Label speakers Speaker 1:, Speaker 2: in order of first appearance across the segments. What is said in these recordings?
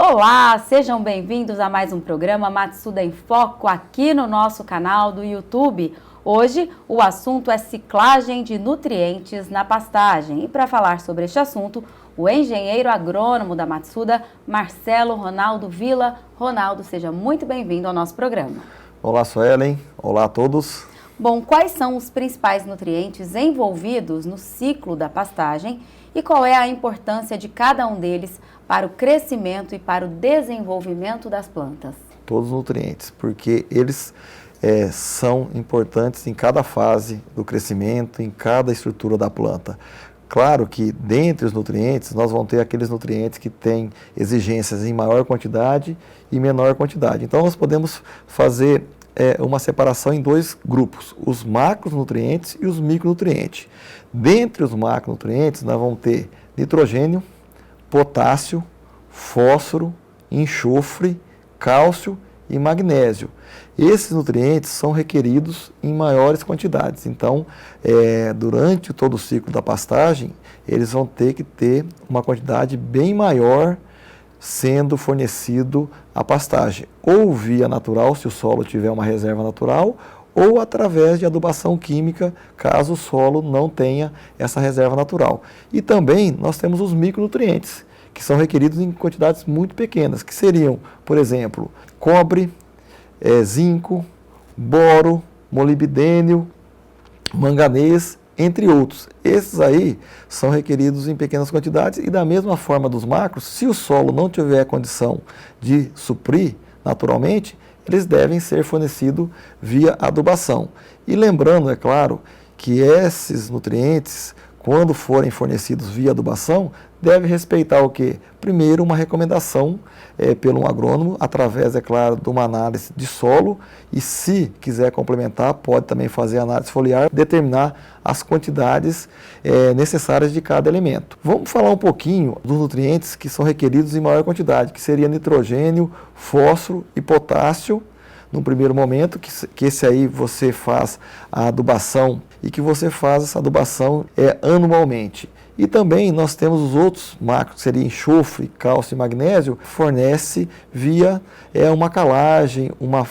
Speaker 1: Olá, sejam bem-vindos a mais um programa Matsuda em Foco aqui no nosso canal do YouTube. Hoje o assunto é ciclagem de nutrientes na pastagem e para falar sobre este assunto, o engenheiro agrônomo da Matsuda, Marcelo Ronaldo Villa. Ronaldo, seja muito bem-vindo ao nosso programa.
Speaker 2: Olá, Suelen. Olá a todos.
Speaker 1: Bom, quais são os principais nutrientes envolvidos no ciclo da pastagem e qual é a importância de cada um deles para o crescimento e para o desenvolvimento das plantas?
Speaker 2: Todos os nutrientes, porque eles são importantes em cada fase do crescimento, em cada estrutura da planta. Claro que dentre os nutrientes, nós vamos ter aqueles nutrientes que têm exigências em maior quantidade e menor quantidade. Então, nós podemos fazer uma separação em dois grupos, os macronutrientes e os micronutrientes. Dentre os macronutrientes, nós vamos ter nitrogênio, potássio, fósforo, enxofre, cálcio e magnésio. Esses nutrientes são requeridos em maiores quantidades. Então, durante todo o ciclo da pastagem, eles vão ter que ter uma quantidade bem maior sendo fornecido à pastagem, ou via natural, se o solo tiver uma reserva natural, ou através de adubação química, caso o solo não tenha essa reserva natural. E também nós temos os micronutrientes, que são requeridos em quantidades muito pequenas, que seriam, por exemplo, cobre, zinco, boro, molibdênio, manganês, entre outros. Esses aí são requeridos em pequenas quantidades e da mesma forma dos macros, se o solo não tiver condição de suprir naturalmente, eles devem ser fornecidos via adubação. E lembrando, é claro, que esses nutrientes, quando forem fornecidos via adubação, deve respeitar o quê? Primeiro, uma recomendação pelo agrônomo, através, é claro, de uma análise de solo, e se quiser complementar, pode também fazer análise foliar, determinar as quantidades necessárias de cada elemento. Vamos falar um pouquinho dos nutrientes que são requeridos em maior quantidade, que seria nitrogênio, fósforo e potássio, no primeiro momento, que esse aí você faz a adubação e que você faz essa adubação anualmente. E também nós temos os outros macros, que seria enxofre, cálcio e magnésio, fornece via uma calagem, uma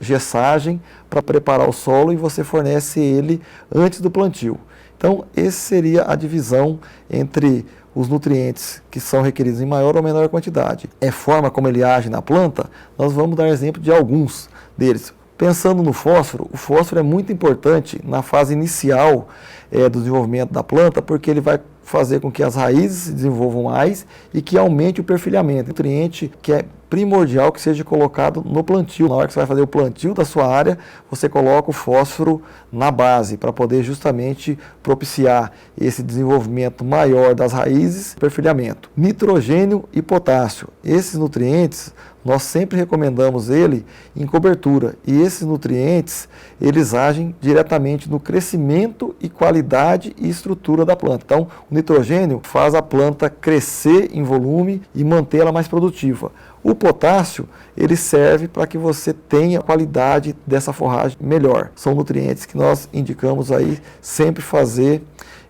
Speaker 2: gessagem para preparar o solo e você fornece ele antes do plantio. Então, essa seria a divisão entre os nutrientes que são requeridos em maior ou menor quantidade. Forma como ele age na planta, nós vamos dar exemplo de alguns deles. Pensando no fósforo, o fósforo é muito importante na fase inicial do desenvolvimento da planta, porque ele vai fazer com que as raízes se desenvolvam mais e que aumente o perfilhamento. Nutriente que é primordial que seja colocado no plantio. Na hora que você vai fazer o plantio da sua área, você coloca o fósforo na base para poder justamente propiciar esse desenvolvimento maior das raízes e perfilhamento. Nitrogênio e potássio. Esses nutrientes, nós sempre recomendamos ele em cobertura. E esses nutrientes, eles agem diretamente no crescimento e qualidade e estrutura da planta. Então, o nitrogênio faz a planta crescer em volume e mantê-la mais produtiva. O potássio, ele serve para que você tenha a qualidade dessa forragem melhor. São nutrientes que nós indicamos aí sempre fazer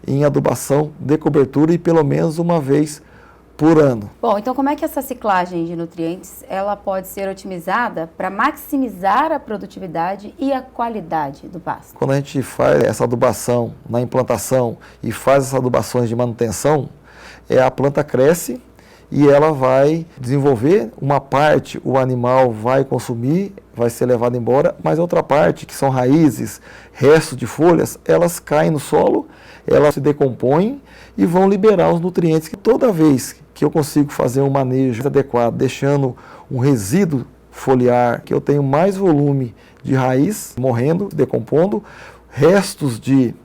Speaker 2: em adubação de cobertura e pelo menos uma vez por ano.
Speaker 1: Bom, então como é que essa ciclagem de nutrientes ela pode ser otimizada para maximizar a produtividade e a qualidade do pasto?
Speaker 2: Quando a gente faz essa adubação na implantação e faz essas adubações de manutenção, a planta cresce e ela vai desenvolver, uma parte o animal vai consumir, vai ser levado embora, mas a outra parte, que são raízes, restos de folhas, elas caem no solo, elas se decompõem e vão liberar os nutrientes que toda vez que eu consigo fazer um manejo adequado, deixando um resíduo foliar, que eu tenho mais volume de raiz morrendo, decompondo, restos de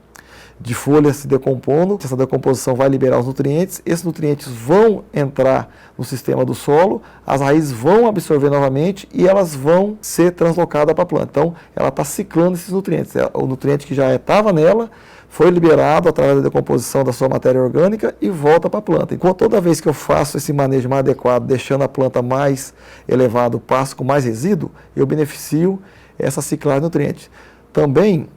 Speaker 2: folhas se decompondo, essa decomposição vai liberar os nutrientes, esses nutrientes vão entrar no sistema do solo, as raízes vão absorver novamente e elas vão ser translocadas para a planta. Então, ela está ciclando esses nutrientes. O nutriente que já estava nela foi liberado através da decomposição da sua matéria orgânica e volta para a planta. Então, toda vez que eu faço esse manejo mais adequado, deixando a planta mais elevada, o pasto com mais resíduo, eu beneficio essa ciclagem de nutrientes. Também,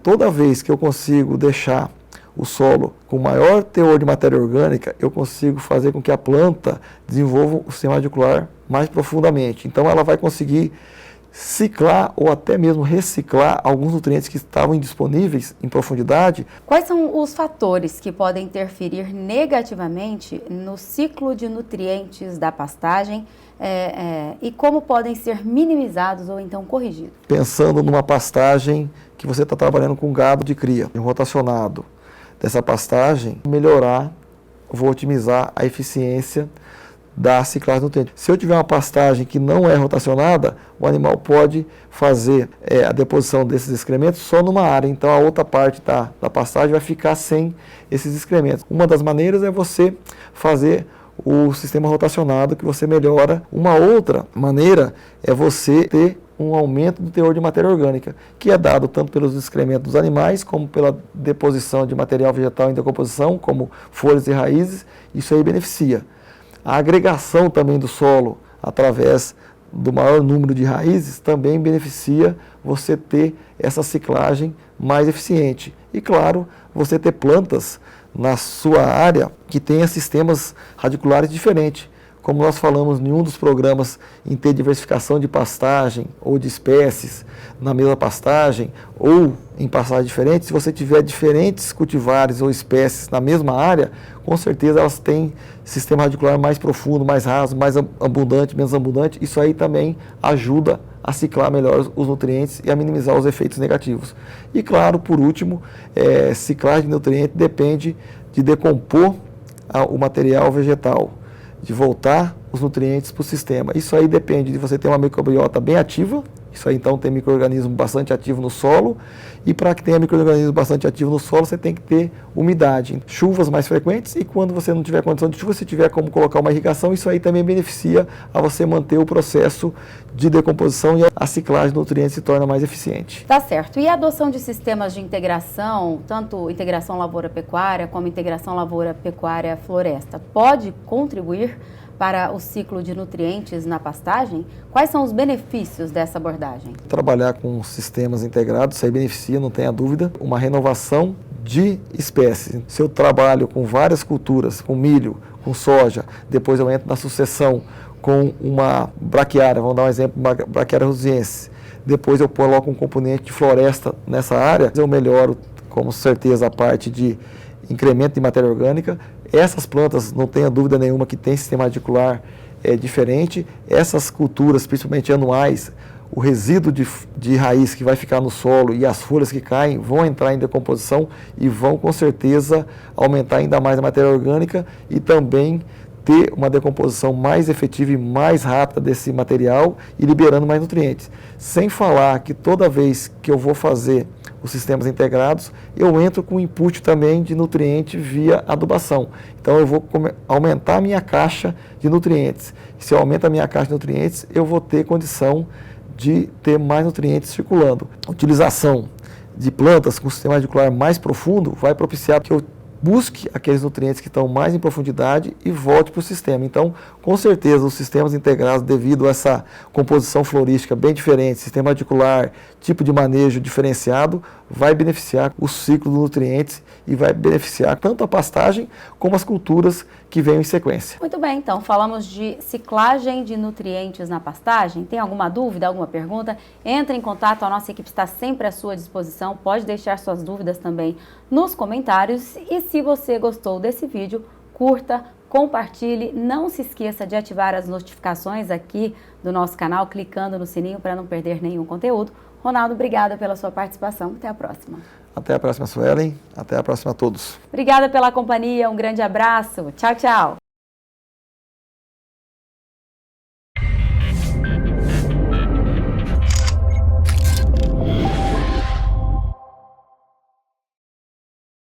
Speaker 2: toda vez que eu consigo deixar o solo com maior teor de matéria orgânica, eu consigo fazer com que a planta desenvolva o sistema radicular mais profundamente. Então ela vai conseguir ciclar ou até mesmo reciclar alguns nutrientes que estavam indisponíveis em profundidade.
Speaker 1: Quais são os fatores que podem interferir negativamente no ciclo de nutrientes da pastagem e como podem ser minimizados ou então corrigidos?
Speaker 2: Pensando numa pastagem que você está trabalhando com gado de cria, rotacionado, dessa pastagem, vou otimizar a eficiência da ciclagem do nutriente. Se eu tiver uma pastagem que não é rotacionada, o animal pode fazer a deposição desses excrementos só numa área, então a outra parte da pastagem vai ficar sem esses excrementos. Uma das maneiras é você fazer o sistema rotacionado, que você melhora. Uma outra maneira é você ter um aumento do teor de matéria orgânica, que é dado tanto pelos excrementos dos animais, como pela deposição de material vegetal em decomposição, como folhas e raízes. Isso aí beneficia. A agregação também do solo, através do maior número de raízes, também beneficia você ter essa ciclagem mais eficiente. E, claro, você ter plantas na sua área que tenha sistemas radiculares diferentes. Como nós falamos em um dos programas, em ter diversificação de pastagem ou de espécies na mesma pastagem ou em pastagens diferentes, se você tiver diferentes cultivares ou espécies na mesma área, com certeza elas têm sistema radicular mais profundo, mais raso, mais abundante, menos abundante. Isso aí também ajuda a ciclar melhor os nutrientes e a minimizar os efeitos negativos. E claro, por último, ciclagem de nutrientes depende de decompor o material vegetal, de voltar os nutrientes para o sistema. Isso aí depende de você ter uma microbiota bem ativa. Isso aí então tem micro-organismo bastante ativo no solo, e para que tenha micro-organismo bastante ativo no solo, você tem que ter umidade, chuvas mais frequentes, e quando você não tiver condição de chuva, se tiver como colocar uma irrigação, isso aí também beneficia a você manter o processo de decomposição, e a ciclagem de nutrientes se torna mais eficiente.
Speaker 1: Tá certo. E a adoção de sistemas de integração, tanto integração lavoura-pecuária como integração lavoura-pecuária-floresta, pode contribuir para o ciclo de nutrientes na pastagem? Quais são os benefícios dessa abordagem?
Speaker 2: Trabalhar com sistemas integrados, isso aí beneficia, não tenha dúvida, uma renovação de espécies. Se eu trabalho com várias culturas, com milho, com soja, depois eu entro na sucessão com uma braquiária, vamos dar um exemplo, uma braquiária rosiense, depois eu coloco um componente de floresta nessa área, eu melhoro com certeza a parte de incremento de matéria orgânica. Essas plantas, não tenha dúvida nenhuma que tem sistema radicular diferente. Essas culturas, principalmente anuais, o resíduo de raiz que vai ficar no solo e as folhas que caem vão entrar em decomposição e vão com certeza aumentar ainda mais a matéria orgânica e também ter uma decomposição mais efetiva e mais rápida desse material e liberando mais nutrientes. Sem falar que toda vez que eu vou fazer os sistemas integrados, eu entro com input também de nutriente via adubação. Então eu vou aumentar a minha caixa de nutrientes. Se eu aumento a minha caixa de nutrientes, eu vou ter condição de ter mais nutrientes circulando. A utilização de plantas com sistema radicular mais profundo vai propiciar que eu busque aqueles nutrientes que estão mais em profundidade e volte para o sistema. Então, com certeza, os sistemas integrados, devido a essa composição florística bem diferente, sistema radicular, tipo de manejo diferenciado, vai beneficiar o ciclo dos nutrientes e vai beneficiar tanto a pastagem como as culturas que venham em sequência.
Speaker 1: Muito bem, então falamos de ciclagem de nutrientes na pastagem. Tem alguma dúvida, alguma pergunta? Entre em contato, a nossa equipe está sempre à sua disposição. Pode deixar suas dúvidas também nos comentários. E se você gostou desse vídeo, curta, compartilhe. Não se esqueça de ativar as notificações aqui do nosso canal, clicando no sininho para não perder nenhum conteúdo. Ronaldo, obrigada pela sua participação. Até a próxima.
Speaker 2: Até a próxima, Suelen. Até a próxima a todos.
Speaker 1: Obrigada pela companhia. Um grande abraço. Tchau, tchau.